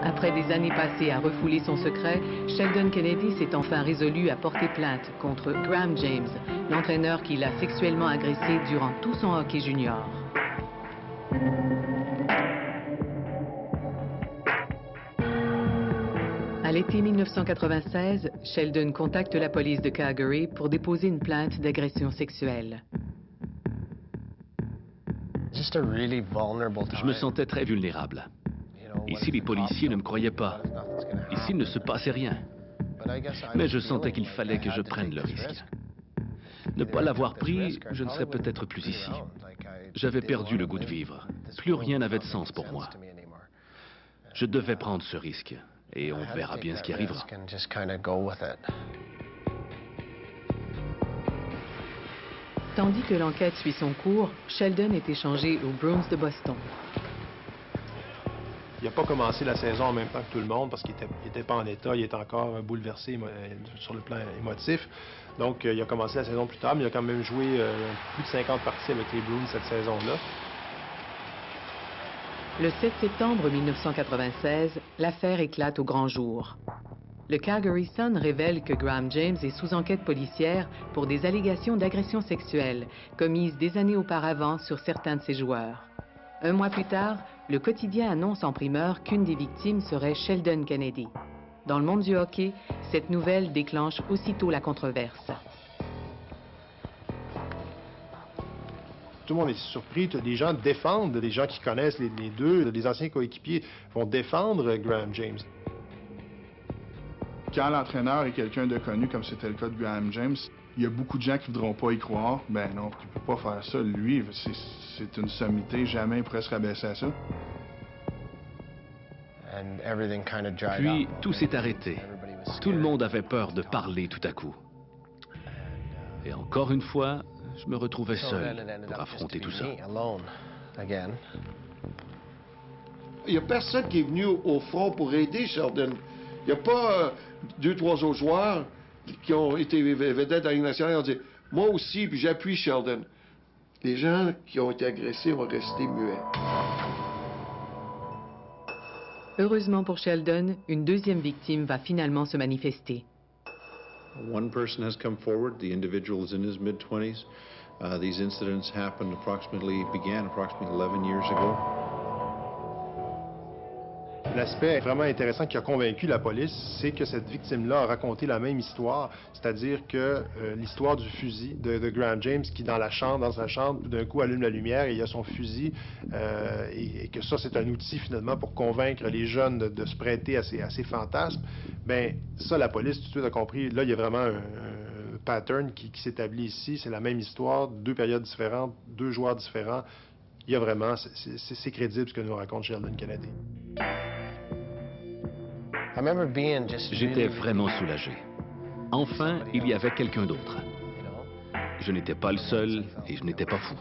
Après des années passées à refouler son secret, Sheldon Kennedy s'est enfin résolu à porter plainte contre Graham James, l'entraîneur qui l'a sexuellement agressé durant tout son hockey junior. À l'été 1996, Sheldon contacte la police de Calgary pour déposer une plainte d'agression sexuelle. Je me sentais très vulnérable. Ici, les policiers ne me croyaient pas. Ici, il ne se passait rien. Mais je sentais qu'il fallait que je prenne le risque. Ne pas l'avoir pris, je ne serais peut-être plus ici. J'avais perdu le goût de vivre. Plus rien n'avait de sens pour moi. Je devais prendre ce risque. Et on verra bien ce qui arrivera. Tandis que l'enquête suit son cours, Sheldon est échangé aux Bruins de Boston. Il n'a pas commencé la saison en même temps que tout le monde parce qu'il n'était pas en état, il était encore bouleversé sur le plan émotif. Donc, il a commencé la saison plus tard, mais il a quand même joué plus de 50 parties avec les Bruins cette saison-là. Le 7 septembre 1996, l'affaire éclate au grand jour. Le Calgary Sun révèle que Graham James est sous enquête policière pour des allégations d'agression sexuelle commises des années auparavant sur certains de ses joueurs. Un mois plus tard, le quotidien annonce en primeur qu'une des victimes serait Sheldon Kennedy. Dans le monde du hockey, cette nouvelle déclenche aussitôt la controverse. Tout le monde est surpris, des gens défendent, des gens qui connaissent les deux, des anciens coéquipiers vont défendre Graham James. Quand l'entraîneur est quelqu'un de connu, comme c'était le cas de Graham James, il y a beaucoup de gens qui ne voudront pas y croire. Ben non, tu peux pas faire ça. Lui, c'est une sommité, jamais il pourrait se rabaisser à ça. Puis, tout s'est arrêté. Tout le monde avait peur de parler tout à coup. Et encore une fois, je me retrouvais seul pour affronter tout ça. Il n'y a personne qui est venu au front pour aider Sheldon. Il n'y a pas deux, trois autres joueurs qui ont été vedettes dans la Ligue nationale et ont dit « Moi aussi, puis j'appuie Sheldon ». Les gens qui ont été agressés vont rester muets. Heureusement pour Sheldon, une deuxième victime va finalement se manifester. One person has come forward. The individual is in his mid-20s. These incidents began approximately 11 years ago. L'aspect vraiment intéressant qui a convaincu la police, c'est que cette victime-là a raconté la même histoire, c'est-à-dire que l'histoire du fusil de Graham James qui, dans sa chambre, d'un coup allume la lumière et il y a son fusil, et que ça, c'est un outil finalement pour convaincre les jeunes de se prêter à ces fantasmes. Bien, ça, la police tout de suite a compris. Là, il y a vraiment un pattern qui s'établit ici. C'est la même histoire, deux périodes différentes, deux joueurs différents. Il y a vraiment, c'est crédible ce que nous raconte Sheldon Kennedy. J'étais vraiment soulagé. Enfin, il y avait quelqu'un d'autre. Je n'étais pas le seul et je n'étais pas fou.